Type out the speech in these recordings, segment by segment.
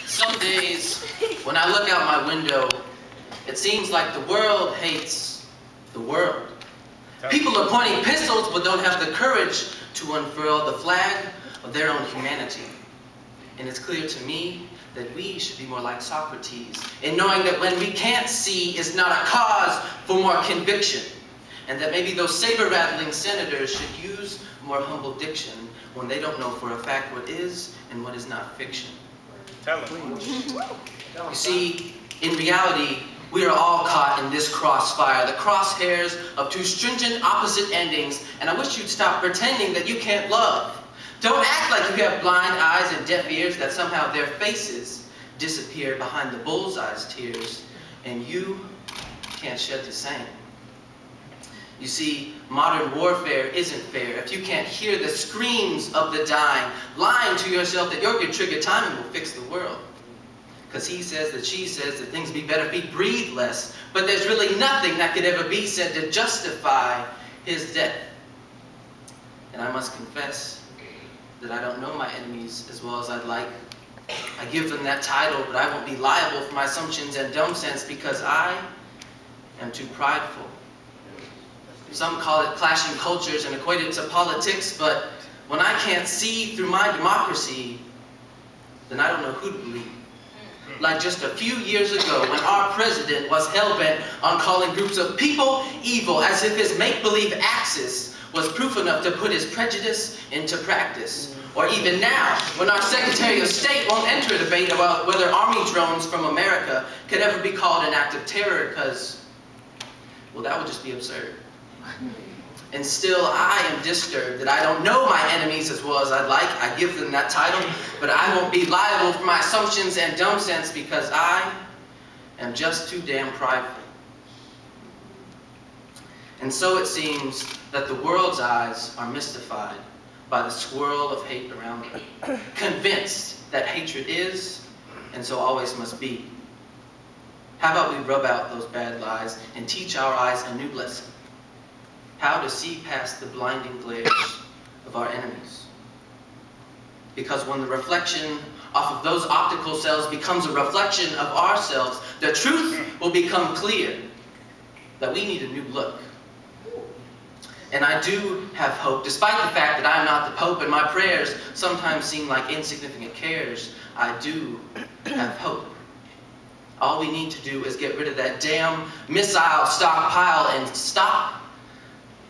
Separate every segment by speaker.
Speaker 1: Some days, when I look out my window, it seems like the world hates the world. People are pointing pistols but don't have the courage to unfurl the flag of their own humanity. And it's clear to me that we should be more like Socrates in knowing that when we can't see is not a cause for more conviction, and that maybe those saber-rattling senators should use more humble diction when they don't know for a fact what is and what is not fiction.
Speaker 2: Tell them.
Speaker 1: You see, in reality, we are all caught in this crossfire, the crosshairs of two stringent opposite endings, and I wish you'd stop pretending that you can't love. Don't act like you have blind eyes and deaf ears, that somehow their faces disappear behind the bullseye's tears, and you can't shed the same. You see, modern warfare isn't fair if you can't hear the screams of the dying, lying to yourself that your good trigger timing will fix the world. Because he says that she says that things be better if he breathed less, but there's really nothing that could ever be said to justify his death. And I must confess that I don't know my enemies as well as I'd like. I give them that title, but I won't be liable for my assumptions and dumb sense because I am too prideful. Some call it clashing cultures and equate it to politics, but when I can't see through my democracy, then I don't know who to believe. Like just a few years ago when our president was hell-bent on calling groups of people evil as if his make-believe axis was proof enough to put his prejudice into practice. Or even now, when our Secretary of State won't enter a debate about whether army drones from America could ever be called an act of terror because, well, that would just be absurd. And still, I am disturbed that I don't know my enemies as well as I'd like. I give them that title, but I won't be liable for my assumptions and dumb sense because I am just too damn prideful. And so it seems that the world's eyes are mystified by the swirl of hate around them, convinced that hatred is, and so always must be. How about we rub out those bad lies and teach our eyes a new lesson? How to see past the blinding glares of our enemies. Because when the reflection off of those optical cells becomes a reflection of ourselves, the truth will become clear that we need a new look. And I do have hope, despite the fact that I'm not the Pope and my prayers sometimes seem like insignificant cares. I do have hope. All we need to do is get rid of that damn missile stockpile and stop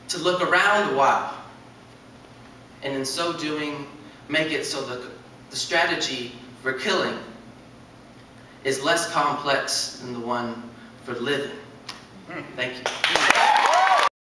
Speaker 1: to look around a while, and in so doing, make it so that the strategy for killing is less complex than the one for living. Thank you.